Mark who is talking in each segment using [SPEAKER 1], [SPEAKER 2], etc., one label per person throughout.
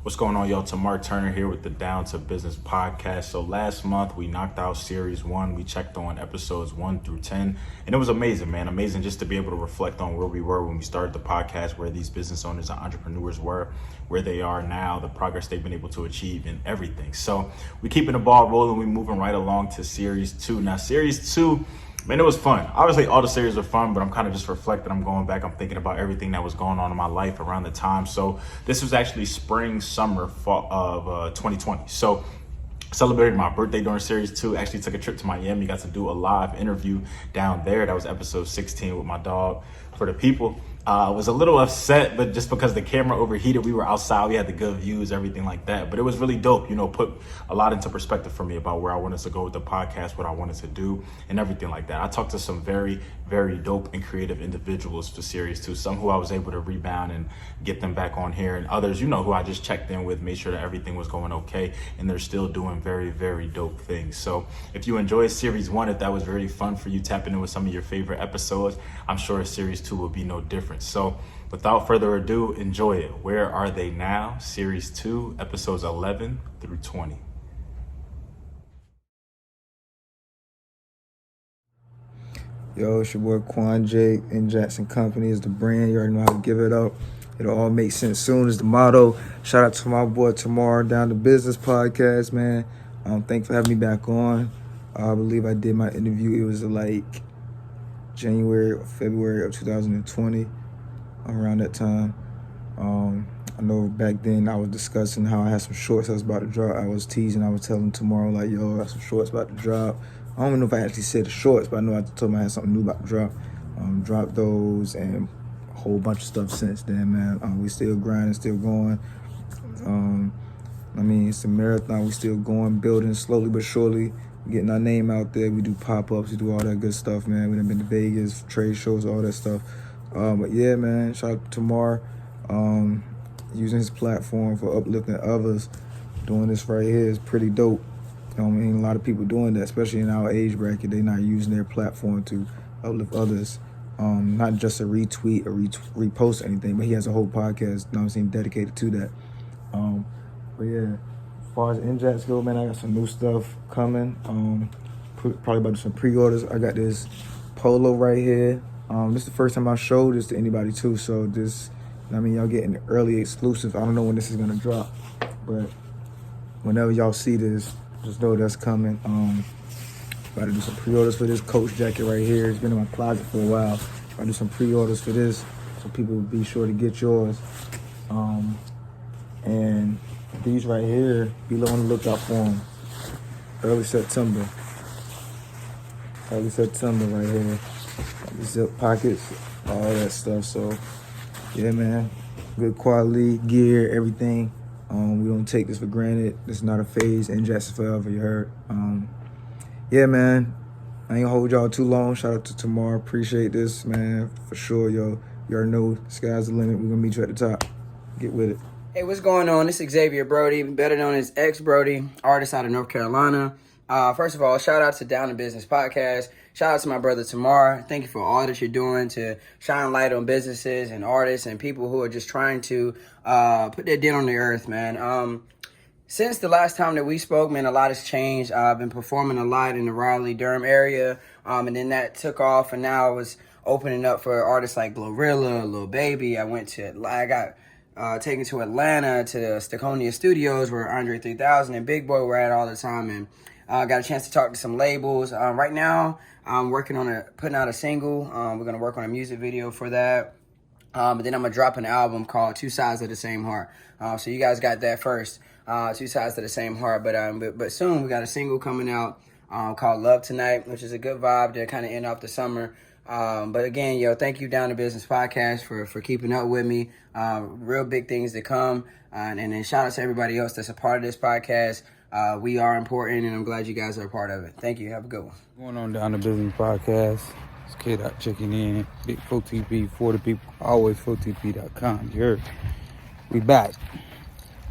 [SPEAKER 1] What's going on, y'all? Tamar Turner here with the Down to Business podcast. So last month we knocked out series 1. We checked on episodes 1 through 10, and it was amazing, man. Amazing just to be able to reflect on where we were when we started the podcast, where these business owners and entrepreneurs were, where they are now, the progress they've been able to achieve, and everything. So we're keeping the ball rolling. We're moving right along to series 2. Now, series 2, man, it was fun. Obviously, all the series are fun, but I'm kind of just reflecting. I'm going back. I'm thinking about everything that was going on in my life around the time. So this was actually spring, summer, fall of 2020. So celebrated my birthday during series 2. Actually took a trip to Miami. Got to do a live interview down there. That was episode 16 with my dog for the people. I was a little upset, but just because the camera overheated, we were outside, we had the good views, everything like that. But it was really dope, put a lot into perspective for me about where I wanted to go with the podcast, what I wanted to do, and everything like that. I talked to some very, very dope and creative individuals for series 2, some who I was able to rebound and get them back on here, and others, who I just checked in with, made sure that everything was going okay, and they're still doing very, very dope things. So if you enjoyed series 1, if that was very fun for you, tapping in with some of your favorite episodes, I'm sure series 2 will be no different. So without further ado, enjoy it. Where Are They Now? Series 2, episodes 11 through 20.
[SPEAKER 2] Yo, it's your boy Quan Jake and Jackson Company is the brand. You already know how to give it up. It'll all make sense soon is the motto. Shout out to my boy Tamar, Down to Business podcast, man. Thanks for having me back on. I believe I did my interview. It was like January or February of 2020, around that time. I know back then I was discussing how I had some shorts I was about to drop. I was teasing. I was telling Tomorrow, like, yo, I got some shorts about to drop. I don't even know if I actually said the shorts, but I know I told him I had something new about to drop. Dropped those and a whole bunch of stuff since then, man. We still grinding, still going. It's a marathon. We still going, building slowly but surely, getting our name out there. We do pop-ups, we do all that good stuff, man. We done been to Vegas, trade shows, all that stuff. But yeah, man, shout out to Tamar, using his platform for uplifting others. Doing this right here is pretty dope. A lot of people doing that, especially in our age bracket. They're not using their platform to uplift others. Not just a retweet or repost or anything, but he has a whole podcast, dedicated to that. But yeah, as far as NJAX go, man, I got some new stuff coming. Probably about to do some pre-orders. I got this polo right here. This is the first time I showed this to anybody too, so y'all getting early exclusive. I don't know when this is gonna drop, but whenever y'all see this, just know that's coming. About to do some pre-orders for this Coach jacket right here. It's been in my closet for a while. I'll do some pre-orders for this, so people will be sure to get yours. And these right here, be on the lookout for them. Early September right here. The zip pockets, all that stuff. So yeah, man, good quality gear, everything. We don't take this for granted. This is not a phase. NJAX forever, you heard. Yeah, man, I ain't gonna hold y'all too long. Shout out to Tamar. Appreciate this, man, for sure, yo. You already know the sky's the limit. We're gonna meet you at the top. Get with it.
[SPEAKER 3] Hey, what's going on? This is Xavier Brody, better known as X Brody, artist out of North Carolina. First of all, shout out to Down to Business podcast. Shout out to my brother Tamar. Thank you for all that you're doing to shine light on businesses and artists and people who are just trying to put their dent on the earth, man. Since the last time that we spoke, man, a lot has changed. I've been performing a lot in the Raleigh-Durham area, and then that took off, and now I was opening up for artists like Glorilla, Lil Baby. I got taken to Atlanta to the Staconia Studios where Andre 3000 and Big Boy were at all the time, and got a chance to talk to some labels. Right now, I'm working on putting out a single. We're going to work on a music video for that. But then I'm going to drop an album called Two Sides of the Same Heart. So you guys got that first, Two Sides of the Same Heart. But soon we got a single coming out called Love Tonight, which is a good vibe to kind of end off the summer. But again, yo, thank you, Down to Business podcast, for keeping up with me. Real big things to come. And then shout out to everybody else that's a part of this podcast. We are important, and I'm glad you guys are a part of it. Thank you. Have a good one.
[SPEAKER 4] Going on Down to Business podcast. It's Kid out checking in. Big 4TP for the people. Always 4TP.com. You heard? We back.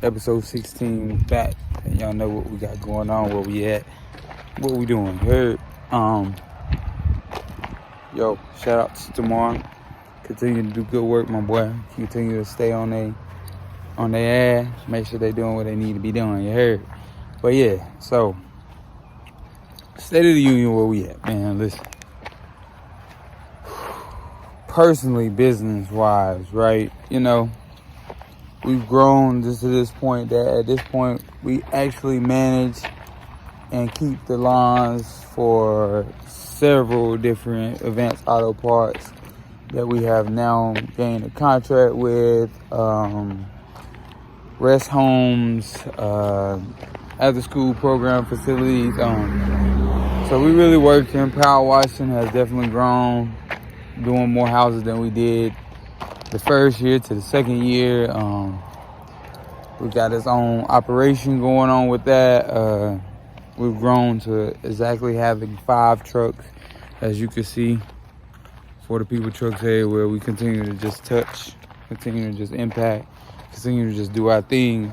[SPEAKER 4] Episode 16 back. And y'all know what we got going on, where we at, what we doing. You heard? Yo, shout out to Tamar. Continue to do good work, my boy. Continue to stay on on their ass, make sure they doing what they need to be doing, you heard? But yeah, so, State of the Union, where we at, man, listen. Personally, business-wise, right, we've grown just to this point that at this point, we actually manage and keep the lines for several different Advanced Auto Parts that we have now gained a contract with, rest homes, after school program facilities. So we really working. Power washing has definitely grown, doing more houses than we did the first year to the second year. We got its own operation going on with that. We've grown to exactly having 5 trucks, as you can see. 40 people trucks everywhere. We continue to just touch, continue to just impact, continue to just do our thing.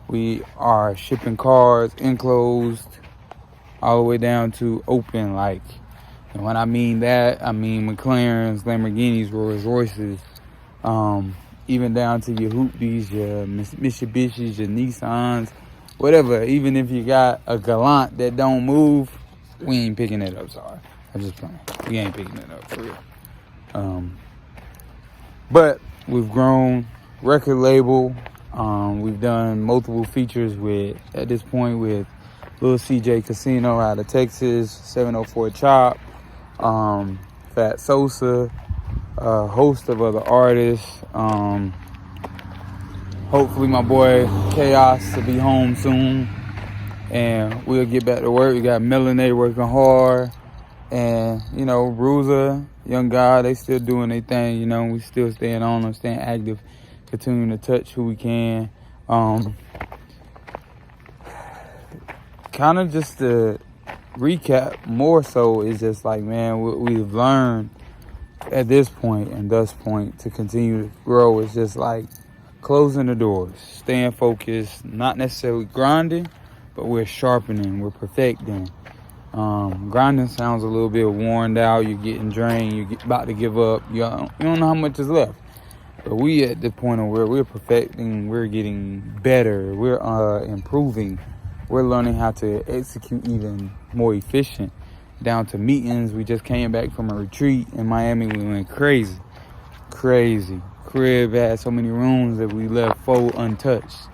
[SPEAKER 4] We are shipping cars enclosed all the way down to open, like, and when I mean that, I mean McLarens, Lamborghinis, Rolls Royces, even down to your Hoopties, your Mitsubishis, your Nissans, whatever. Even if you got a Galant that don't move, we ain't picking it up, sorry. I'm just playing. We ain't picking it up, for real. But we've grown, record label. We've done multiple features at this point, with Lil CJ Casino out of Texas, 704 Chop, Fat Sosa, a host of other artists. Hopefully my boy Chaos will be home soon, and we'll get back to work. We got Melanae working hard, and Bruiser, Young God, they still doing their thing. We still staying on them, staying active, continuing to touch who we can. Kind of just to recap more so is just like, man, what we've learned at this point and thus point to continue to grow is just like closing the doors, staying focused, not necessarily grinding, but we're sharpening, we're perfecting. Grinding sounds a little bit worn out, you're getting drained, you're about to give up, you don't know how much is left. But we at the point of where we're perfecting, we're getting better, we're improving, we're learning how to execute even more efficient, down to meetings. We just came back from a retreat in Miami. We went crazy. Crib had so many rooms that we left full untouched.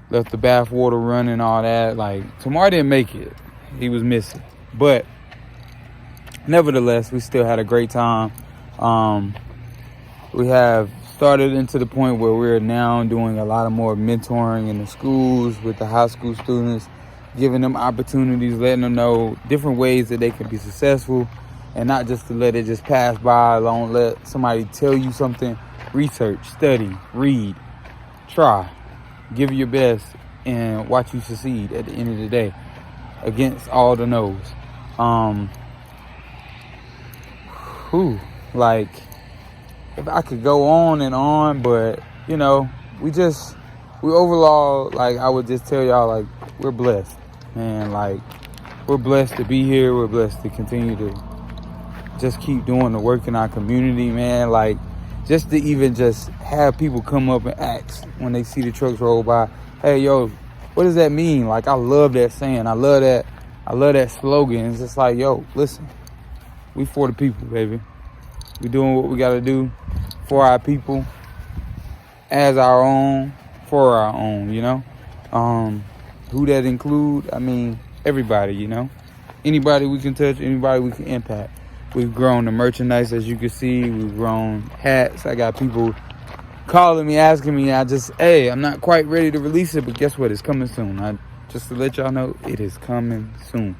[SPEAKER 4] Left the bath water running, all that. Like, Tamar didn't make it. He was missing. But nevertheless, we still had a great time. We have started into the point where we're now doing a lot of more mentoring in the schools with the high school students, giving them opportunities, letting them know different ways that they can be successful, and not just to let it just pass by. Don't let somebody tell you something. Research, study, read, try, give your best, and watch you succeed at the end of the day against all the no's. Like, if I could go on and on, but we overall, like, I would just tell y'all, like, we're blessed, man. Like, we're blessed to be here. We're blessed to continue to just keep doing the work in our community, man. Like, just to even just have people come up and ask when they see the trucks roll by, hey, yo, what does that mean? Like, I love that saying. I love that slogan. It's just like, yo, listen, we for the people, baby. We doing what we got to do for our people, as our own, for our own, Who that include? I mean, everybody, Anybody we can touch, anybody we can impact. We've grown the merchandise, as you can see. We've grown hats. I got people calling me, asking me. I'm not quite ready to release it, but guess what? It's coming soon. Just to let y'all know, it is coming soon.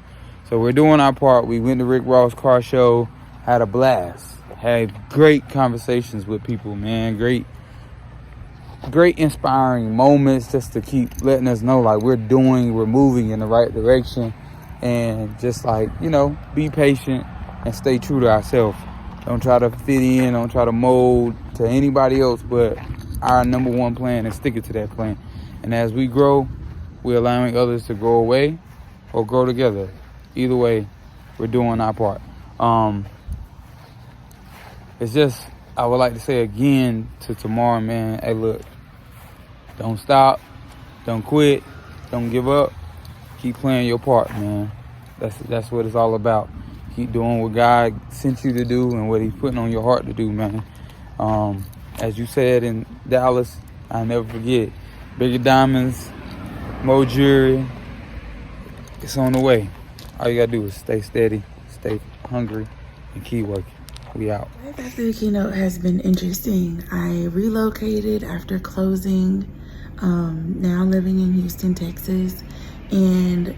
[SPEAKER 4] So we're doing our part. We went to Rick Ross car show, had a blast. Had great conversations with people, man. Great inspiring moments, just to keep letting us know, like, we're moving in the right direction. And just, like, be patient and stay true to ourselves. Don't try to fit in, don't try to mold to anybody else, but our number one plan, and stick it to that plan. And as we grow, we're allowing others to grow away or grow together. Either way, we're doing our part. It's just, I would like to say again to Tamar, man, hey, look, Don't stop. Don't quit. Don't give up. Keep playing your part, man. That's what it's all about. Keep doing what God sent you to do and what He's putting on your heart to do, man. As you said in Dallas, I'll never forget. Bigger diamonds, more jewelry. It's on the way. All you gotta do is stay steady, stay hungry, and keep working. We out.
[SPEAKER 5] Life after the keynote has been interesting. I relocated after closing, now living in Houston, Texas, and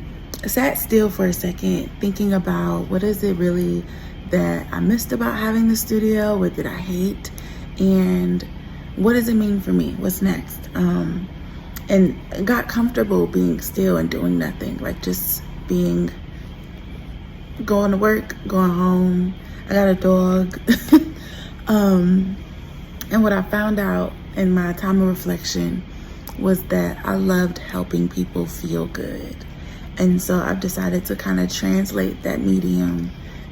[SPEAKER 5] sat still for a second thinking about what is it really that I missed about having the studio, what did I hate, and what does it mean for me? What's next? And got comfortable being still and doing nothing, like just going to work, going home. I got a dog. And what I found out in my time of reflection was that I loved helping people feel good. And so I've decided to kind of translate that medium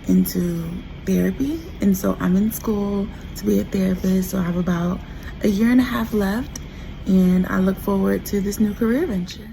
[SPEAKER 5] into therapy. And so I'm in school to be a therapist. So I have about a year and a half left, and I look forward to this new career venture.